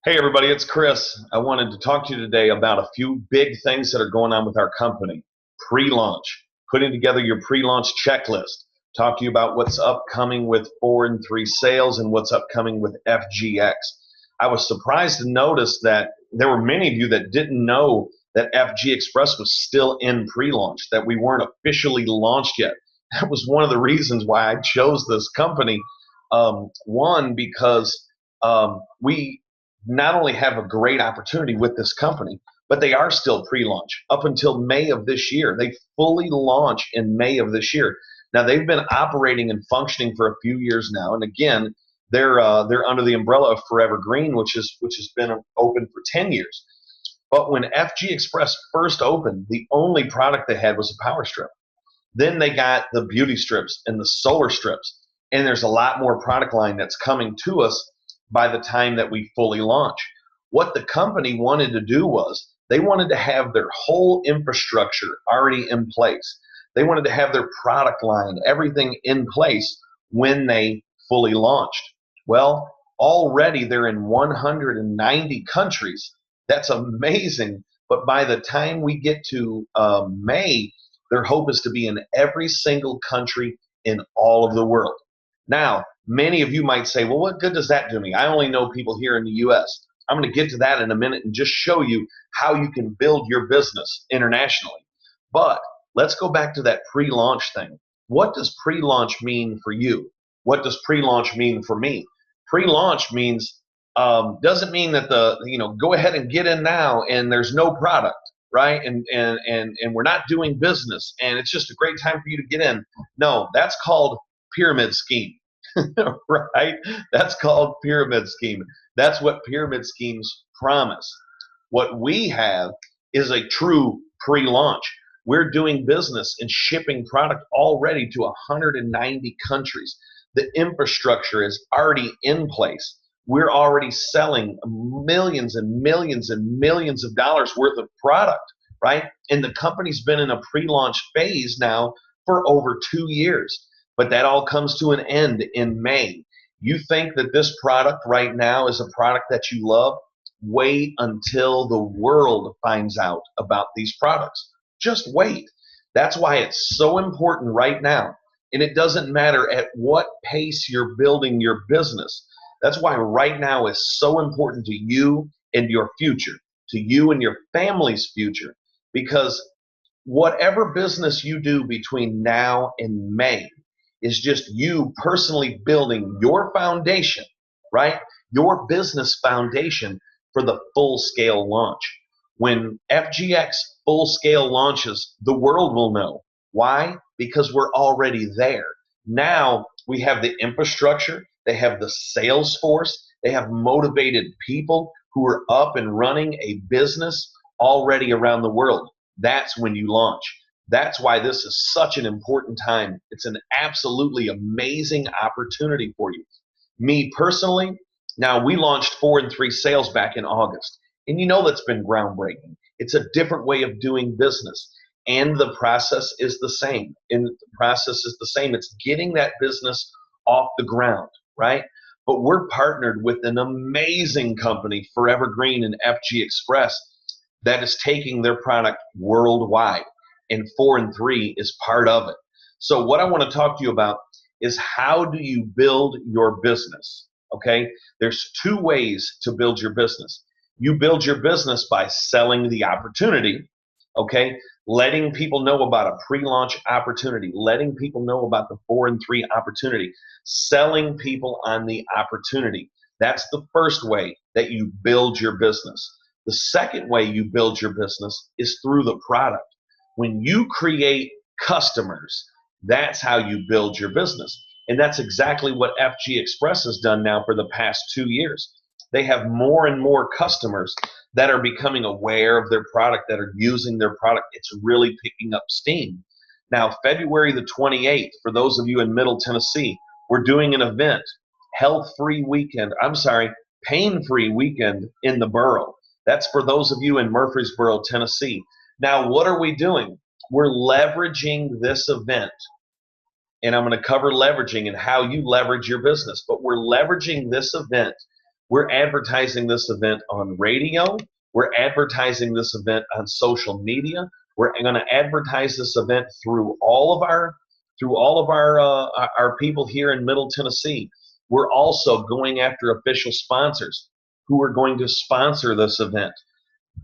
Hey everybody, it's Chris. I wanted to talk to you today about a few big things that are going on with our company. Pre-launch, putting together your pre-launch checklist. Talk to you about what's upcoming with 4 and 3 sales and what's upcoming with FGX. I was surprised to notice that there were many of you that didn't know that FG Express was still in pre-launch, that we weren't officially launched yet. That was one of the reasons why I chose this company. One, because we not only have a great opportunity with this company, but they are still pre-launch up until May of this year. They fully launch in May of this year. Now they've been operating and functioning for a few years now, and again, they're under the umbrella of Forever Green, which has been open for 10 years. But when FG Express first opened, the only product they had was a power strip. Then they got the beauty strips and the solar strips, and there's a lot more product line that's coming to us by the time that we fully launch. What the company wanted to do was they wanted to have their whole infrastructure already in place. They wanted to have their product line, everything in place when they fully launched. Well, already they're in 190 countries. That's amazing. But by the time we get to May, their hope is to be in every single country in all of the world. Now, many of you might say, well, what good does that do me? I only know people here in the US. I'm going to get to that in a minute and just show you how you can build your business internationally. But let's go back to that pre-launch thing. What does pre-launch mean for you? What does pre-launch mean for me? Pre-launch means doesn't mean that go ahead and get in now and there's no product, right? And we're not doing business and it's just a great time for you to get in. No, that's called pyramid scheme. Right? That's called pyramid scheme. That's what pyramid schemes promise. What we have is a true pre-launch. We're doing business and shipping product already to 190 countries. The infrastructure is already in place. We're already selling millions and millions and millions of dollars worth of product, right? And the company's been in a pre-launch phase now for over 2 years. But that all comes to an end in May. You think that this product right now is a product that you love? Wait until the world finds out about these products. Just wait. That's why it's so important right now. And it doesn't matter at what pace you're building your business. That's why right now is so important to you and your future, to you and your family's future. Because whatever business you do between now and May, is just you personally building your foundation, right? Your business foundation for the full scale launch. When FGX full scale launches, the world will know. Why? Because we're already there. Now we have the infrastructure, they have the sales force, they have motivated people who are up and running a business already around the world. That's when you launch. That's why this is such an important time. It's an absolutely amazing opportunity for you. Me personally, now we launched 4 and 3 sales back in August. And you know that's been groundbreaking. It's a different way of doing business. And the process is the same. It's getting that business off the ground, right? But we're partnered with an amazing company, Forever Green and FG Express, that is taking their product worldwide. And 4 and 3 is part of it. So what I want to talk to you about is how do you build your business, okay? There's 2 ways to build your business. You build your business by selling the opportunity, okay? Letting people know about a pre-launch opportunity, letting people know about the 4 and 3 opportunity, selling people on the opportunity. That's the first way that you build your business. The second way you build your business is through the product. When you create customers, that's how you build your business. And that's exactly what FG Express has done now for the past 2 years. They have more and more customers that are becoming aware of their product, that are using their product. It's really picking up steam. Now, February the 28th, for those of you in Middle Tennessee, we're doing an event, pain-free weekend in the borough. That's for those of you in Murfreesboro, Tennessee. Now, what are we doing? We're leveraging this event, and I'm going to cover leveraging and how you leverage your business, but we're leveraging this event We're advertising this event on radio. We're advertising this event on social media. We're going to advertise this event through all of our people here in Middle Tennessee. We're also going after official sponsors who are going to sponsor this event,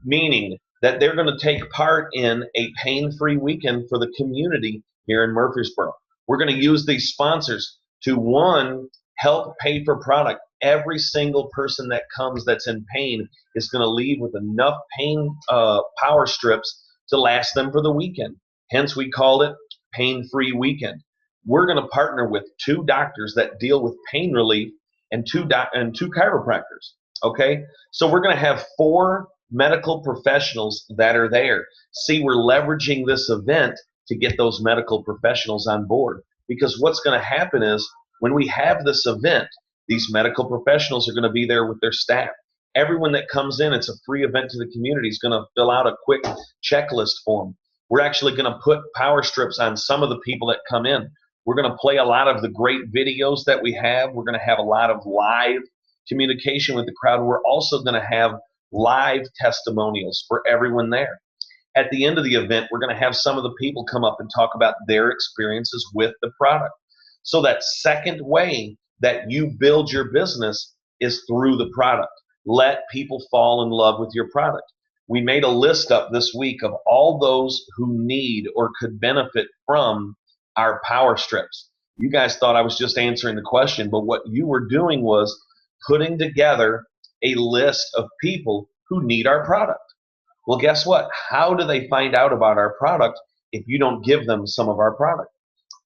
meaning that they're going to take part in a pain-free weekend for the community here in Murfreesboro. We're going to use these sponsors to, one, help pay for product. Every single person that comes that's in pain is going to leave with enough pain power strips to last them for the weekend. Hence, we called it Pain-Free Weekend. We're going to partner with 2 doctors that deal with pain relief and two chiropractors. Okay, so we're going to have 4 medical professionals that are there. See, we're leveraging this event to get those medical professionals on board, because what's going to happen is when we have this event, these medical professionals are going to be there with their staff. Everyone that comes in, it's a free event to the community, is going to fill out a quick checklist form. We're actually going to put power strips on some of the people that come in. We're going to play a lot of the great videos that we have. We're going to have a lot of live communication with the crowd. We're also going to have live testimonials for everyone there. At the end of the event, we're going to have some of the people come up and talk about their experiences with the product. So that second way that you build your business is through the product. Let people fall in love with your product. We made a list up this week of all those who need or could benefit from our power strips. You guys thought I was just answering the question, but what you were doing was putting together a list of people who need our product. Well, guess what? How do they find out about our product if you don't give them some of our product?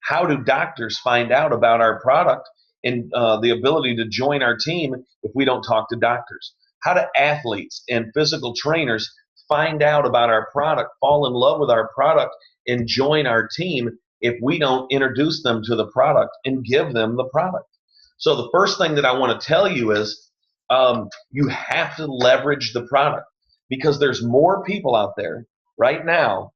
How do doctors find out about our product and the ability to join our team if we don't talk to doctors? How do athletes and physical trainers find out about our product, fall in love with our product, and join our team if we don't introduce them to the product and give them the product? So the first thing that I want to tell you is you have to leverage the product, because there's more people out there right now.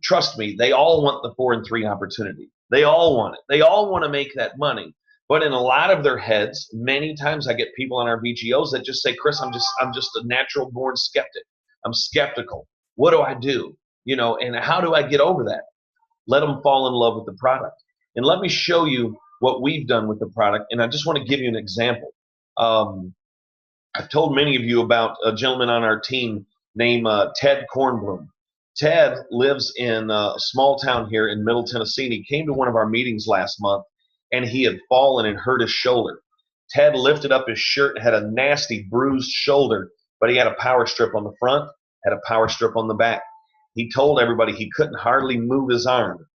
Trust me, they all want the 4 and 3 opportunity. They all want it. They all want to make that money. But in a lot of their heads, many times I get people on our VGOs that just say, Chris, I'm just a natural born skeptic. I'm skeptical. What do I do? And how do I get over that? Let them fall in love with the product. And let me show you what we've done with the product. And I just want to give you an example. I've told many of you about a gentleman on our team named Ted Kornblum. Ted lives in a small town here in Middle Tennessee, and he came to one of our meetings last month, and he had fallen and hurt his shoulder. Ted lifted up his shirt and had a nasty bruised shoulder, but he had a power strip on the front, had a power strip on the back. He told everybody he couldn't hardly move his arm.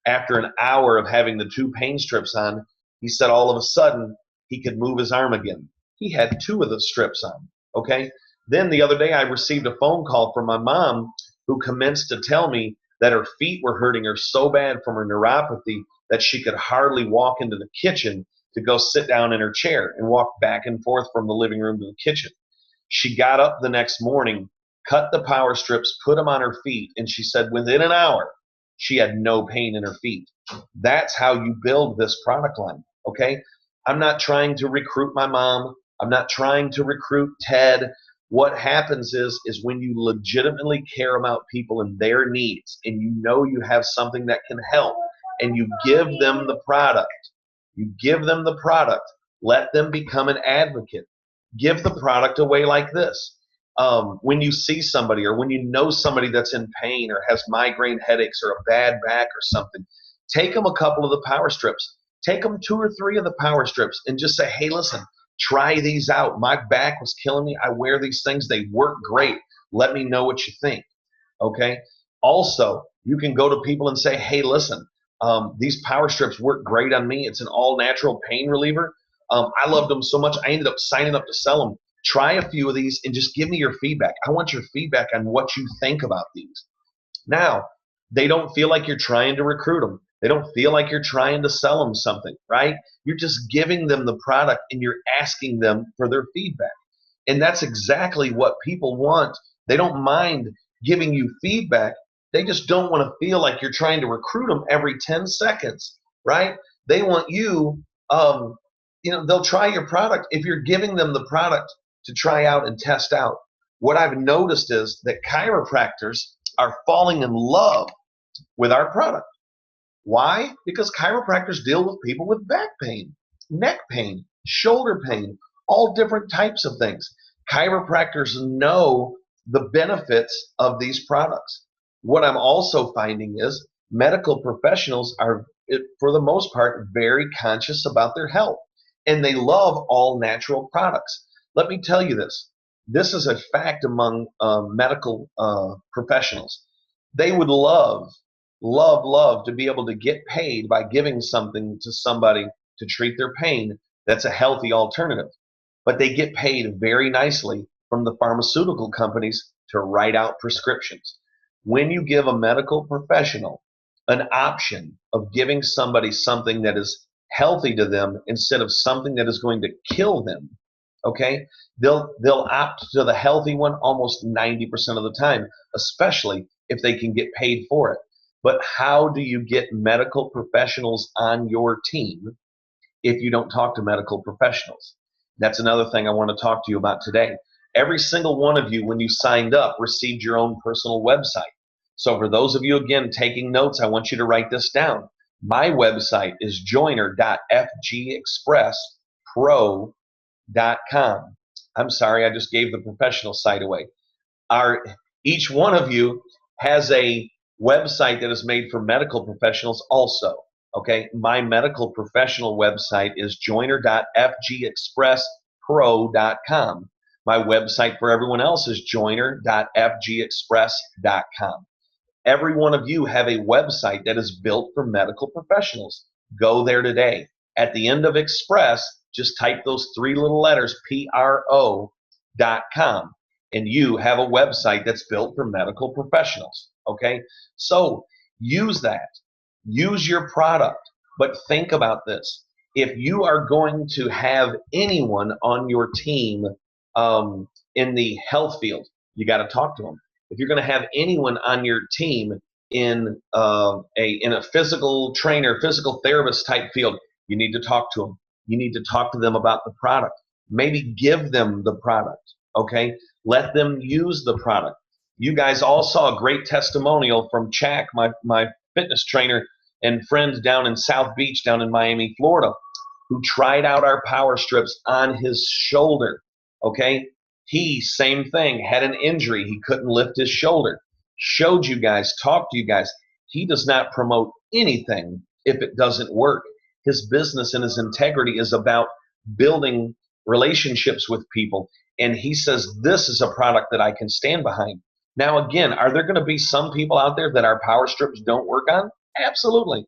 After an hour of having the 2 pain strips on, he said all of a sudden he could move his arm again. He had 2 of the strips on, okay? Then the other day I received a phone call from my mom, who commenced to tell me that her feet were hurting her so bad from her neuropathy that she could hardly walk into the kitchen to go sit down in her chair and walk back and forth from the living room to the kitchen. She got up the next morning, cut the power strips, put them on her feet, and she said within an hour, she had no pain in her feet. That's how you build this product line, okay? I'm not trying to recruit my mom. I'm not trying to recruit Ted. What happens is when you legitimately care about people and their needs, and you know you have something that can help, and you give them the product, let them become an advocate. Give the product away like this. When you see somebody, or when you know somebody that's in pain or has migraine headaches or a bad back or something, take them a couple of the power strips. Take them 2 or 3 of the power strips and just say, hey, listen, try these out. My back was killing me. I wear these things. They work great. Let me know what you think. Okay. Also, you can go to people and say, hey, listen, these power strips work great on me. It's an all natural pain reliever. I loved them so much. I ended up signing up to sell them. Try a few of these and just give me your feedback. I want your feedback on what you think about these. Now, they don't feel like you're trying to recruit them. They don't feel like you're trying to sell them something, right? You're just giving them the product and you're asking them for their feedback. And that's exactly what people want. They don't mind giving you feedback. They just don't want to feel like you're trying to recruit them every 10 seconds, right? They want you they'll try your product if you're giving them the product to try out and test out. What I've noticed is that chiropractors are falling in love with our product. Why? Because chiropractors deal with people with back pain, neck pain, shoulder pain, all different types of things. Chiropractors know the benefits of these products. What I'm also finding is medical professionals are, for the most part, very conscious about their health, and they love all natural products. Let me tell you this. This is a fact among medical professionals. They would love to be able to get paid by giving something to somebody to treat their pain that's a healthy alternative. But they get paid very nicely from the pharmaceutical companies to write out prescriptions. When you give a medical professional an option of giving somebody something that is healthy to them instead of something that is going to kill them, okay, they'll opt to the healthy one almost 90% of the time, especially if they can get paid for it. But how do you get medical professionals on your team if you don't talk to medical professionals? That's another thing I want to talk to you about today. Every single one of you, when you signed up, received your own personal website. So for those of you, again, taking notes, I want you to write this down. My website is joiner.fgexpresspro.com. I'm sorry, I just gave the professional site away. Each one of you has a website that is made for medical professionals also. Okay, my medical professional website is joiner.fgexpresspro.com. My website for everyone else is joiner.fgexpress.com. Every one of you have a website that is built for medical professionals. Go there today. At the end of Express, just type those three little letters, PRO.com, and you have a website that's built for medical professionals. Okay, so use that. Use your product. But think about this. If you are going to have anyone on your team in the health field, you got to talk to them. If you're going to have anyone on your team in a physical trainer, physical therapist type field, you need to talk to them. You need to talk to them about the product. Maybe give them the product. Okay, let them use the product. You guys all saw a great testimonial from Chak, my fitness trainer and friend down in South Beach, down in Miami, Florida, who tried out our power strips on his shoulder. Okay, he, same thing, had an injury. He couldn't lift his shoulder. Showed you guys, talked to you guys. He does not promote anything if it doesn't work. His business and his integrity is about building relationships with people. And he says, this is a product that I can stand behind. Now, again, are there going to be some people out there that our power strips don't work on? Absolutely.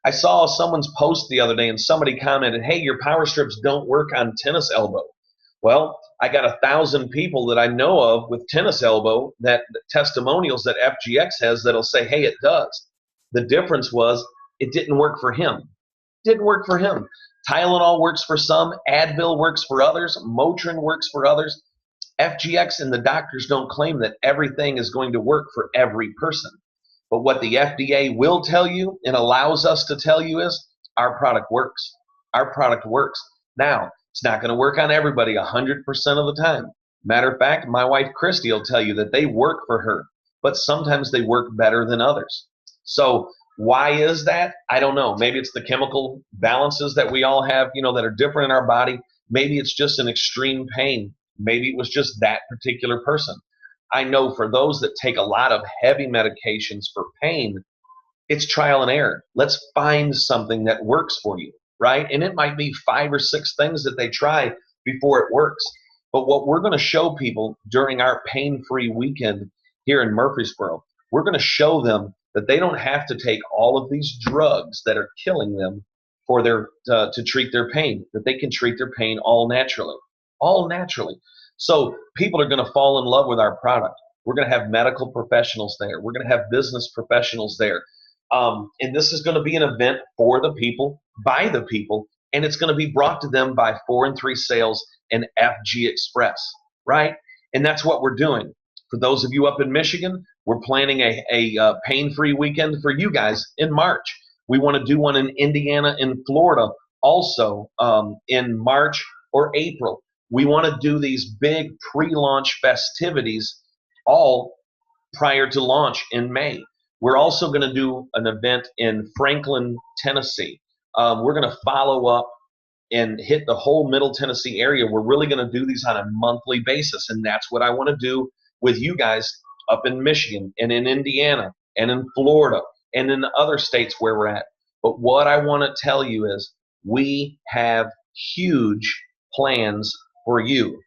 I saw someone's post the other day and somebody commented, hey, your power strips don't work on tennis elbow. Well, I got 1,000 people that I know of with tennis elbow, that testimonials that FGX has, that'll say, hey, it does. The difference was it didn't work for him. Didn't work for him. Tylenol works for some, Advil works for others, Motrin works for others. FGX and the doctors don't claim that everything is going to work for every person. But what the FDA will tell you and allows us to tell you is our product works. Our product works. Now, it's not going to work on everybody 100% of the time. Matter of fact, my wife Christy will tell you that they work for her, but sometimes they work better than others. So why is that? I don't know. Maybe it's the chemical balances that we all have, that are different in our body. Maybe it's just an extreme pain. Maybe it was just that particular person. I know for those that take a lot of heavy medications for pain, it's trial and error. Let's find something that works for you, right? And it might be 5 or 6 things that they try before it works. But what we're going to show people during our pain-free weekend here in Murfreesboro, we're going to show them that they don't have to take all of these drugs that are killing them for to treat their pain, that they can treat their pain all naturally. All naturally. So people are going to fall in love with our product. We're going to have medical professionals there. We're going to have business professionals there. And this is going to be an event for the people, by the people, and it's going to be brought to them by 4 and 3 Sales and FG Express, right? And that's what we're doing. For those of you up in Michigan, we're planning a pain-free weekend for you guys in March. We want to do one in Indiana and Florida also in March or April. We want to do these big pre-launch festivities all prior to launch in May. We're also going to do an event in Franklin, Tennessee. We're going to follow up and hit the whole Middle Tennessee area. We're really going to do these on a monthly basis, and that's what I want to do with you guys up in Michigan and in Indiana and in Florida and in the other states where we're at. But what I want to tell you is we have huge plans for you.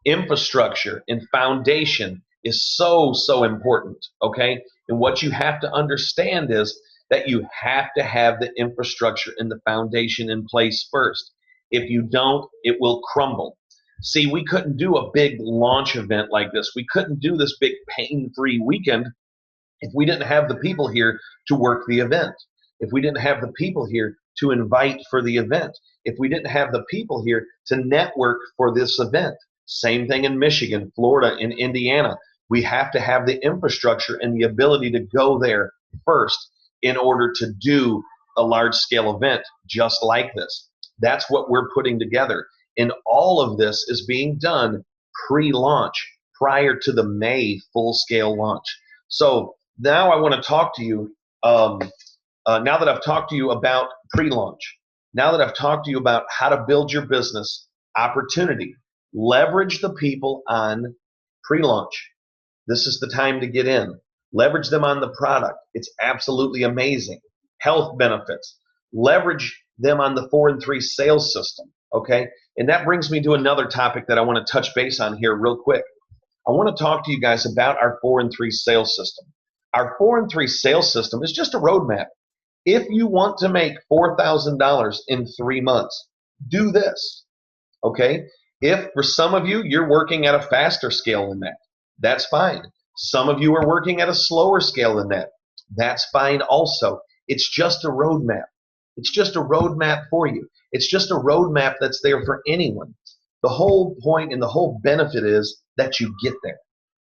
Infrastructure and foundation is so important, okay? And what you have to understand is that you have to have the infrastructure and the foundation in place first. If you don't, it will crumble. See, we couldn't do a big launch event like this. We couldn't do this big pain-free weekend if we didn't have the people here to work the event, if we didn't have the people here to invite for the event, if we didn't have the people here to network for this event. Same thing in Michigan, Florida, and Indiana. We have to have the infrastructure and the ability to go there first in order to do a large scale event just like this. That's what we're putting together. And all of this is being done pre-launch prior to the May full-scale launch. So now I want to talk to you, now that I've talked to you about pre-launch, now that I've talked to you about how to build your business opportunity, leverage the people on pre-launch. This is the time to get in. Leverage them on the product. It's absolutely amazing. Health benefits. Leverage them on the 4 and 3 sales system, okay? And that brings me to another topic that I want to touch base on here real quick. I want to talk to you guys about our 4 and 3 sales system. Our 4 and 3 sales system is just a roadmap. If you want to make $4,000 in 3 months, do this, okay? If for some of you, you're working at a faster scale than that, that's fine. Some of you are working at a slower scale than that. That's fine also. It's just a roadmap. It's just a roadmap for you. It's just a roadmap that's there for anyone. The whole point and the whole benefit is that you get there,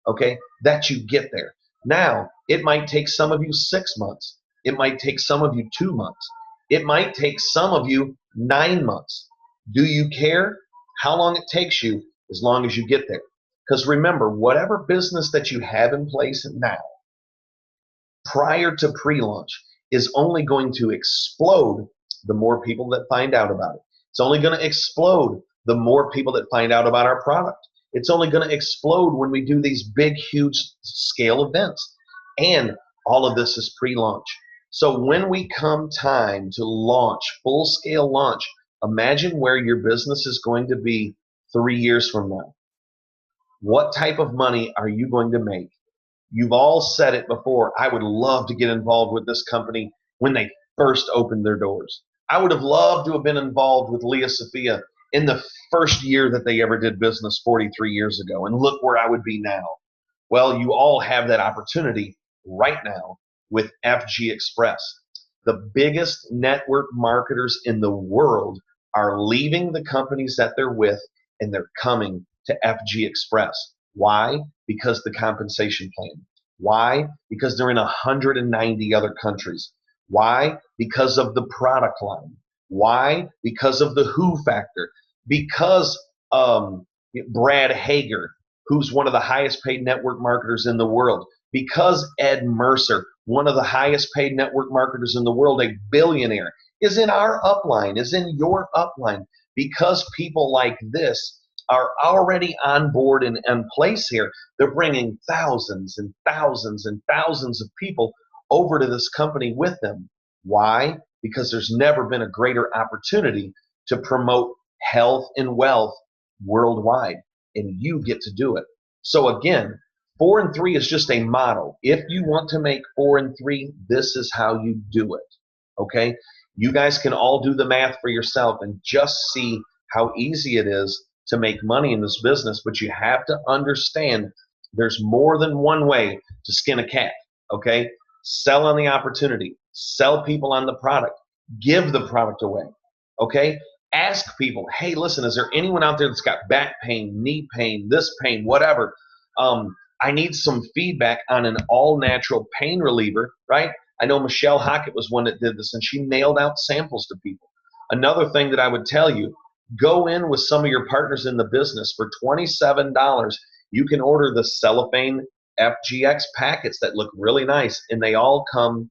okay? That you get there. Now, it might take some of you 6 months. It might take some of you 2 months. It might take some of you 9 months. Do you care how long it takes you as long as you get there? Because remember, whatever business that you have in place now, prior to pre-launch, is only going to explode the more people that find out about it. It's only going to explode the more people that find out about our product. It's only going to explode when we do these big, huge scale events. And all of this is pre-launch. So when we come time to launch, full-scale launch, imagine where your business is going to be 3 years from now. What type of money are you going to make? You've all said it before. I would love to get involved with this company when they first opened their doors. I would have loved to have been involved with Leah Sophia in the first year that they ever did business 43 years ago. And look where I would be now. Well, you all have that opportunity right now with FG Express. The biggest network marketers in the world are leaving the companies that they're with and they're coming to FG Express. Why? Because the compensation plan. Why? Because they're in 190 other countries. Why? Because of the product line. Why? Because of the who factor. Because Brad Hager, who's one of the highest paid network marketers in the world. Because Ed Mercer, one of the highest paid network marketers in the world, a billionaire, is in our upline, is in your upline. Because people like this are already on board and in place here, they're bringing thousands and thousands and thousands of people over to this company with them. Why? Because there's never been a greater opportunity to promote health and wealth worldwide, and you get to do it. So again, 4 and 3 is just a model. If you want to make 4 and 3, this is how you do it, okay? You guys can all do the math for yourself and just see how easy it is to make money in this business, but you have to understand there's more than one way to skin a cat, okay? Sell on the opportunity, sell people on the product, give the product away, okay? Ask people, hey, listen, is there anyone out there that's got back pain, knee pain, this pain, whatever? I need some feedback on an all-natural pain reliever, right? I know Michelle Hockett was one that did this, and she mailed out samples to people. Another thing that I would tell you, go in with some of your partners in the business for $27. You can order the cellophane FGX packets that look really nice, and they all come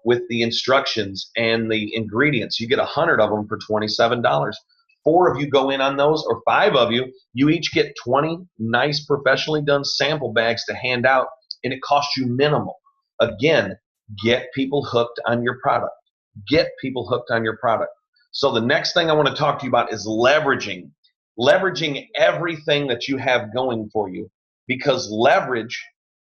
with the instructions and the ingredients. You get 100 of them for $27. 4 of you go in on those, or 5 of you, you each get 20 nice professionally done sample bags to hand out, and it costs you minimal. Again, get people hooked on your product. Get people hooked on your product. So the next thing I want to talk to you about is leveraging everything that you have going for you, because leverage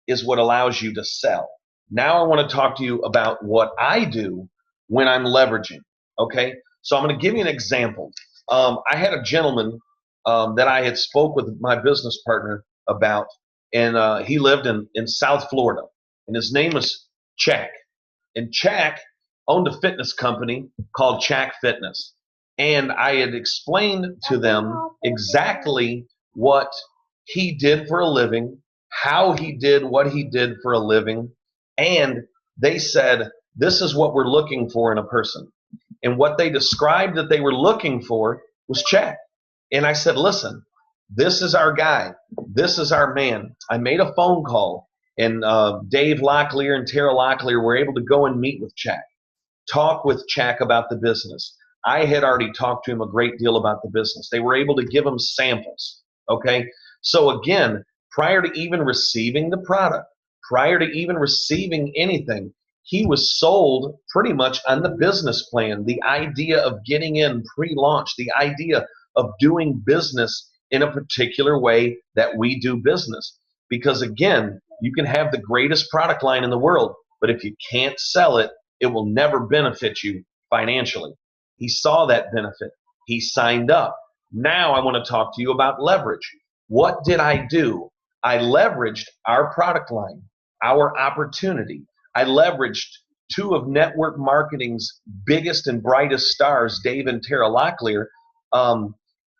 is what allows you to sell. Now I want to talk to you about what I do when I'm leveraging. Okay, so I'm going to give you an example. I had a gentleman that I had spoke with my business partner about, and he lived in South Florida, and his name was Chak. And Chak owned a fitness company called Chak Fitness. And I had explained to them exactly what he did for a living, how he did what he did for a living. And they said, this is what we're looking for in a person. And what they described that they were looking for was Chak. And I said, listen, this is our guy. This is our man. I made a phone call, and Dave Locklear and Tara Locklear were able to go and meet with Chak, talk with Chak about the business. I had already talked to him a great deal about the business. They were able to give him samples. Okay. So again, prior to even receiving the product, prior to even receiving anything, he was sold pretty much on the business plan, the idea of getting in pre-launch, the idea of doing business in a particular way that we do business. Because again, you can have the greatest product line in the world, but if you can't sell it, it will never benefit you financially. He saw that benefit. He signed up. Now I want to talk to you about leverage. What did I do? I leveraged our product line, our opportunity. I leveraged 2 of network marketing's biggest and brightest stars, Dave and Tara Locklear,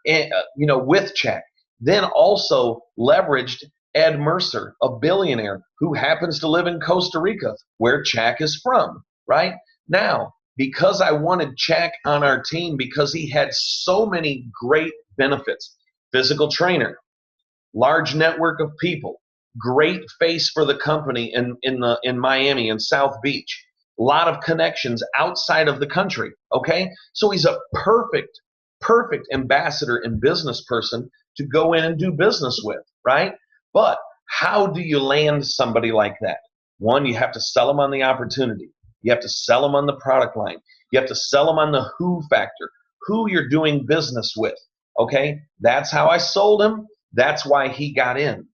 with Chak. Then also leveraged Ed Mercer, a billionaire who happens to live in Costa Rica, where Chak is from, right? Now, because I wanted Chak on our team, because he had so many great benefits, physical trainer, large network of people, great face for the company in Miami and South Beach, a lot of connections outside of the country, okay? So he's a perfect ambassador and business person to go in and do business with, right? But how do you land somebody like that? One, you have to sell them on the opportunity. You have to sell them on the product line. You have to sell them on the who factor, who you're doing business with, okay? That's how I sold him. That's why he got in.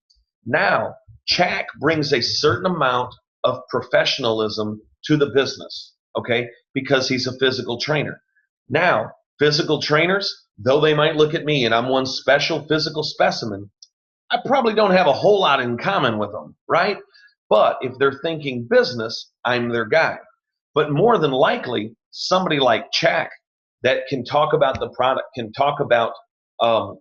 Now, Chak brings a certain amount of professionalism to the business, okay, because he's a physical trainer. Now, physical trainers, though they might look at me and I'm one special physical specimen, I probably don't have a whole lot in common with them, right? But if they're thinking business, I'm their guy. But more than likely, somebody like Chak that can talk about the product, can talk about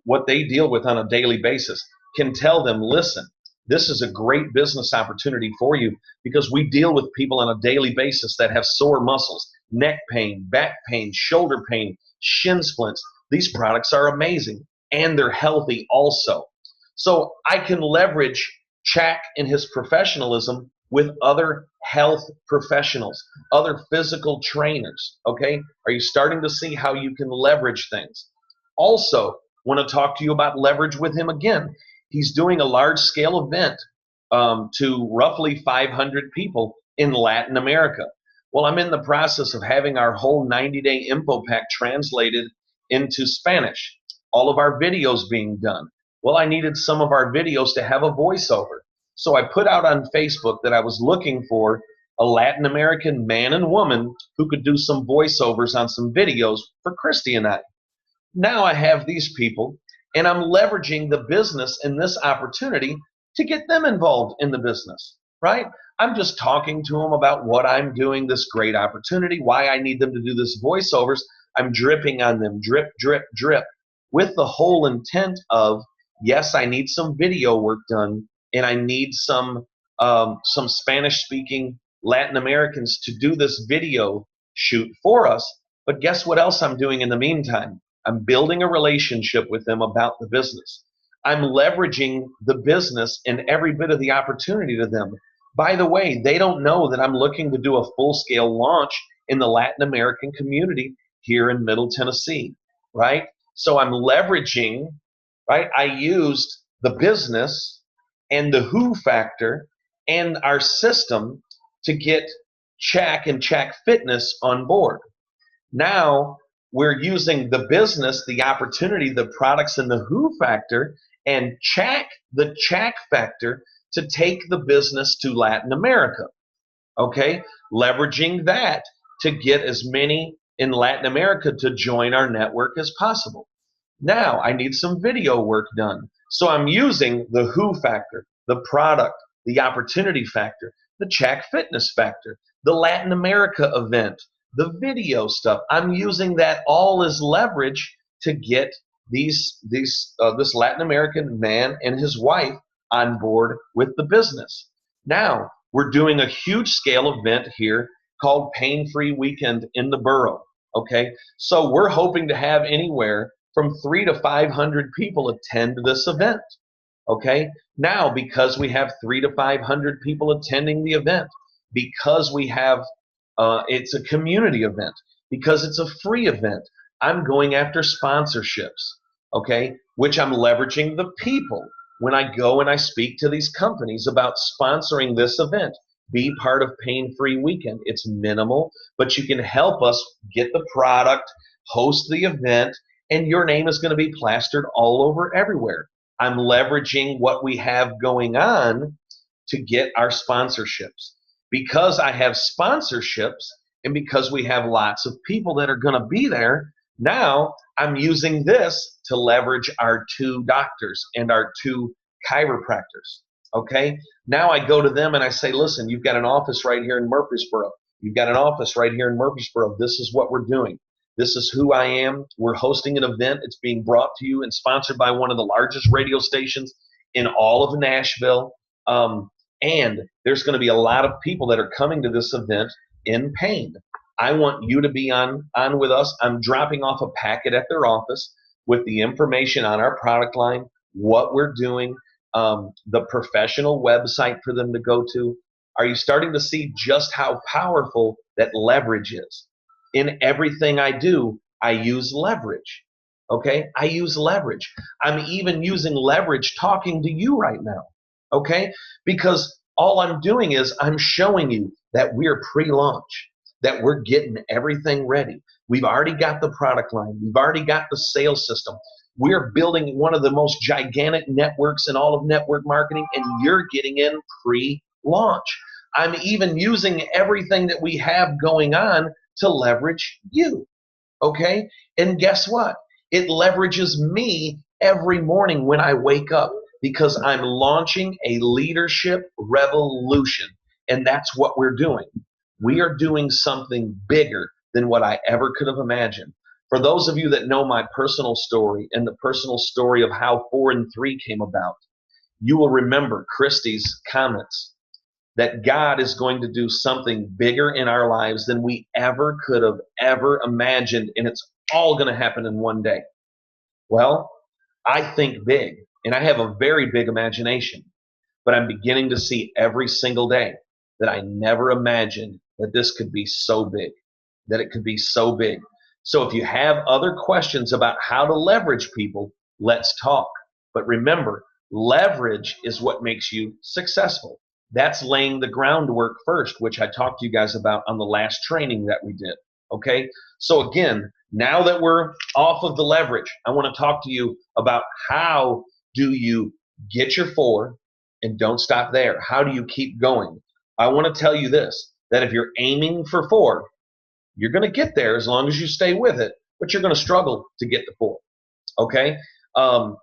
what they deal with on a daily basis, can tell them, listen, this is a great business opportunity for you, because we deal with people on a daily basis that have sore muscles, neck pain, back pain, shoulder pain, shin splints. These products are amazing, and they're healthy also. So I can leverage Chak and his professionalism with other health professionals, other physical trainers, okay? Are you starting to see how you can leverage things? Also, want to talk to you about leverage with him again. He's doing a large-scale event to roughly 500 people in Latin America. Well, I'm in the process of having our whole 90-day info pack translated into Spanish, all of our videos being done. Well, I needed some of our videos to have a voiceover. So I put out on Facebook that I was looking for a Latin American man and woman who could do some voiceovers on some videos for Christy and I. Now I have these people, and I'm leveraging the business in this opportunity to get them involved in the business, right? I'm just talking to them about what I'm doing, this great opportunity, why I need them to do this voiceovers. I'm dripping on them, drip, drip, drip, with the whole intent of, yes, I need some video work done, and I need some Spanish-speaking Latin Americans to do this video shoot for us. But guess what else I'm doing in the meantime? I'm building a relationship with them about the business. I'm leveraging the business and every bit of the opportunity to them. By the way, they don't know that I'm looking to do a full-scale launch in the Latin American community here in Middle Tennessee, right? So I'm leveraging, right? I used the business and the who factor and our system to get Chack and Chack Fitness on board. Now we're using the business, the opportunity, the products, and the who factor, and the Chack factor to take the business to Latin America. Okay, leveraging that to get as many in Latin America to join our network as possible. Now I need some video work done. So I'm using the who factor, the product, the opportunity factor, the Chack Fitness factor, the Latin America event, the video stuff. I'm using that all as leverage to get this Latin American man and his wife on board with the business. Now we're doing a huge scale event here called Pain Free Weekend in the Borough. Okay, so we're hoping to have anywhere from 300 to 500 people attend this event. Okay, now because we have 300 to 500 people attending the event, because we have it's a community event, because it's a free event, I'm going after sponsorships. Okay, which I'm leveraging the people when I go and I speak to these companies about sponsoring this event. Be part of Pain Free Weekend. It's minimal, but you can help us get the product, host the event, and your name is going to be plastered all over everywhere. I'm leveraging what we have going on to get our sponsorships. Because I have sponsorships and because we have lots of people that are going to be there, now I'm using this to leverage our 2 doctors and our 2 chiropractors. Okay, now I go to them and I say, listen, you've got an office right here in Murfreesboro. You've got an office right here in Murfreesboro. This is what we're doing. This is who I am. We're hosting an event. It's being brought to you and sponsored by one of the largest radio stations in all of Nashville. And there's going to be a lot of people that are coming to this event in pain. I want you to be on with us. I'm dropping off a packet at their office with the information on our product line, what we're doing, the professional website for them to go to. Are you starting to see just how powerful that leverage is? In everything I do, I use leverage. Okay, I use leverage. I'm even using leverage talking to you right now. Okay, because all I'm doing is I'm showing you that we're pre-launch, that we're getting everything ready. We've already got the product line. We've already got the sales system. We're building one of the most gigantic networks in all of network marketing, and you're getting in pre-launch. I'm even using everything that we have going on to leverage you. Okay? And guess what? It leverages me every morning when I wake up because I'm launching a leadership revolution. And that's what we're doing. We are doing something bigger than what I ever could have imagined. For those of you that know my personal story and the personal story of how 4 and 3 came about, you will remember Christy's comments that God is going to do something bigger in our lives than we ever could have ever imagined, and it's all going to happen in one day. Well, I think big, and I have a very big imagination, but I'm beginning to see every single day that I never imagined that this could be so big, that it could be so big. So if you have other questions about how to leverage people, let's talk. But remember, leverage is what makes you successful. That's laying the groundwork first, which I talked to you guys about on the last training that we did. Okay, so again, now that we're off of the leverage, I want to talk to you about how do you get your 4 and don't stop there. How do you keep going? I want to tell you this, that if you're aiming for 4, you're going to get there as long as you stay with it, but you're going to struggle to get to 4. Okay,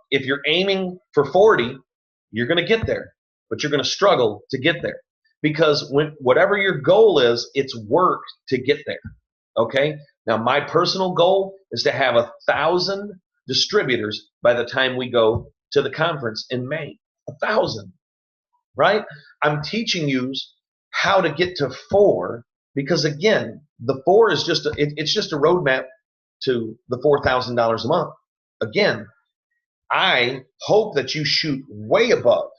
if you're aiming for 40, you're going to get there, but you're going to struggle to get there because whatever your goal is, it's work to get there. Okay, now my personal goal is to have 1,000 distributors by the time we go to the conference in May. 1,000, right? I'm teaching you how to get to 4 because again, The four is just it's just a roadmap to the $4,000 a month. Again, I hope that you shoot way above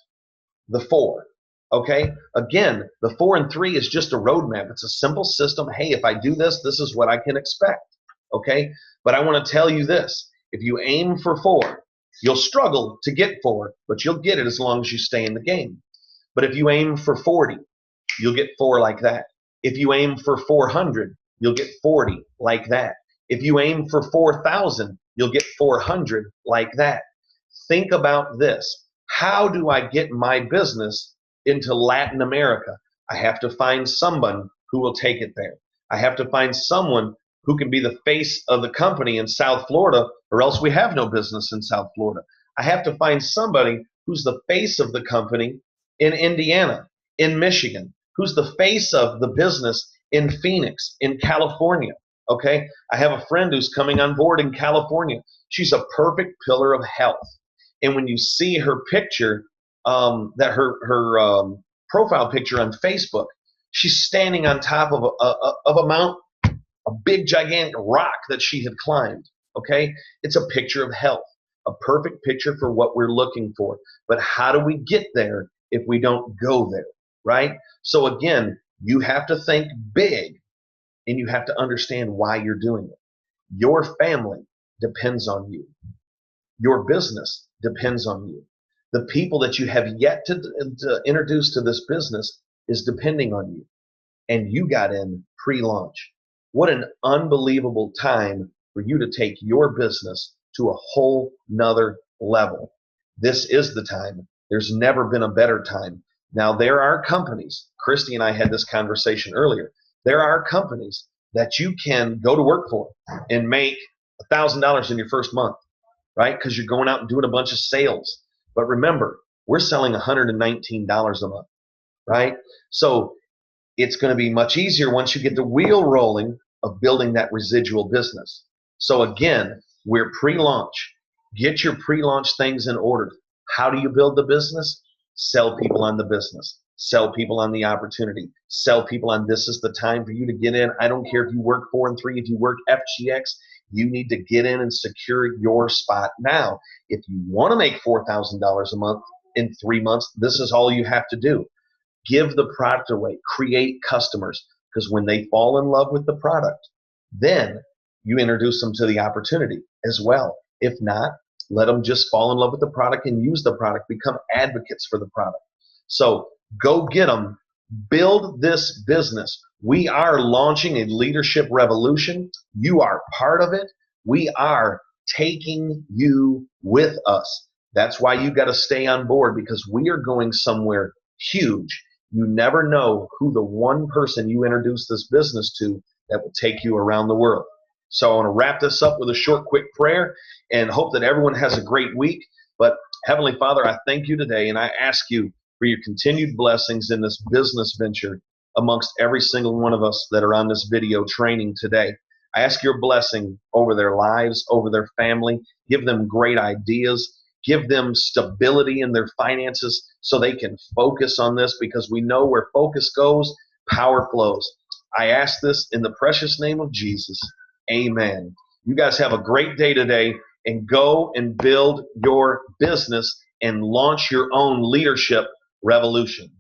the four. Okay. Again, the 4 and 3 is just a roadmap. It's a simple system. Hey, if I do this, this is what I can expect. Okay. But I want to tell you this: if you aim for 4, you'll struggle to get 4, but you'll get it as long as you stay in the game. But if you aim for 40, you'll get 4 like that. If you aim for 400, you'll get 40 like that. If you aim for 4,000, you'll get 400 like that. Think about this. How do I get my business into Latin America? I have to find someone who will take it there. I have to find someone who can be the face of the company in South Florida, or else we have no business in South Florida. I have to find somebody who's the face of the company in Indiana, in Michigan, who's the face of the business in Phoenix, in California. Okay, I have a friend who's coming on board in California. She's a perfect pillar of health. And when you see her picture, that her profile picture on Facebook, she's standing on top of a mountain, a big gigantic rock that she had climbed. Okay, it's a picture of health, a perfect picture for what we're looking for. But how do we get there if we don't go there, right? So again, you have to think big, and you have to understand why you're doing it. Your family depends on you. Your business depends on you. The people that you have yet to introduce to this business is depending on you. And you got in pre-launch. What an unbelievable time for you to take your business to a whole nother level. This is the time. There's never been a better time. Now, there are companies, Christy and I had this conversation earlier, there are companies that you can go to work for and make $1,000 in your first month, right? Because you're going out and doing a bunch of sales. But remember, we're selling $119 a month, right? So it's going to be much easier once you get the wheel rolling of building that residual business. So again, we're pre-launch. Get your pre-launch things in order. How do you build the business? Sell people on the business. Sell people on the opportunity. Sell people on this is the time for you to get in. I don't care if you work 4 and 3, if you work FGX, you need to get in and secure your spot now. If you want to make $4,000 a month in 3 months, this is all you have to do. Give the product away. Create customers, because when they fall in love with the product, then you introduce them to the opportunity as well. If not, let them just fall in love with the product and use the product. Become advocates for the product. So go get them. Build this business. We are launching a leadership revolution. You are part of it. We are taking you with us. That's why you got to stay on board, because we are going somewhere huge. You never know who the one person you introduce this business to that will take you around the world. So I want to wrap this up with a short, quick prayer and hope that everyone has a great week. But Heavenly Father, I thank you today, and I ask you for your continued blessings in this business venture amongst every single one of us that are on this video training today. I ask your blessing over their lives, over their family. Give them great ideas. Give them stability in their finances so they can focus on this, because we know where focus goes, power flows. I ask this in the precious name of Jesus. Amen. You guys have a great day today, and go and build your business and launch your own leadership revolution.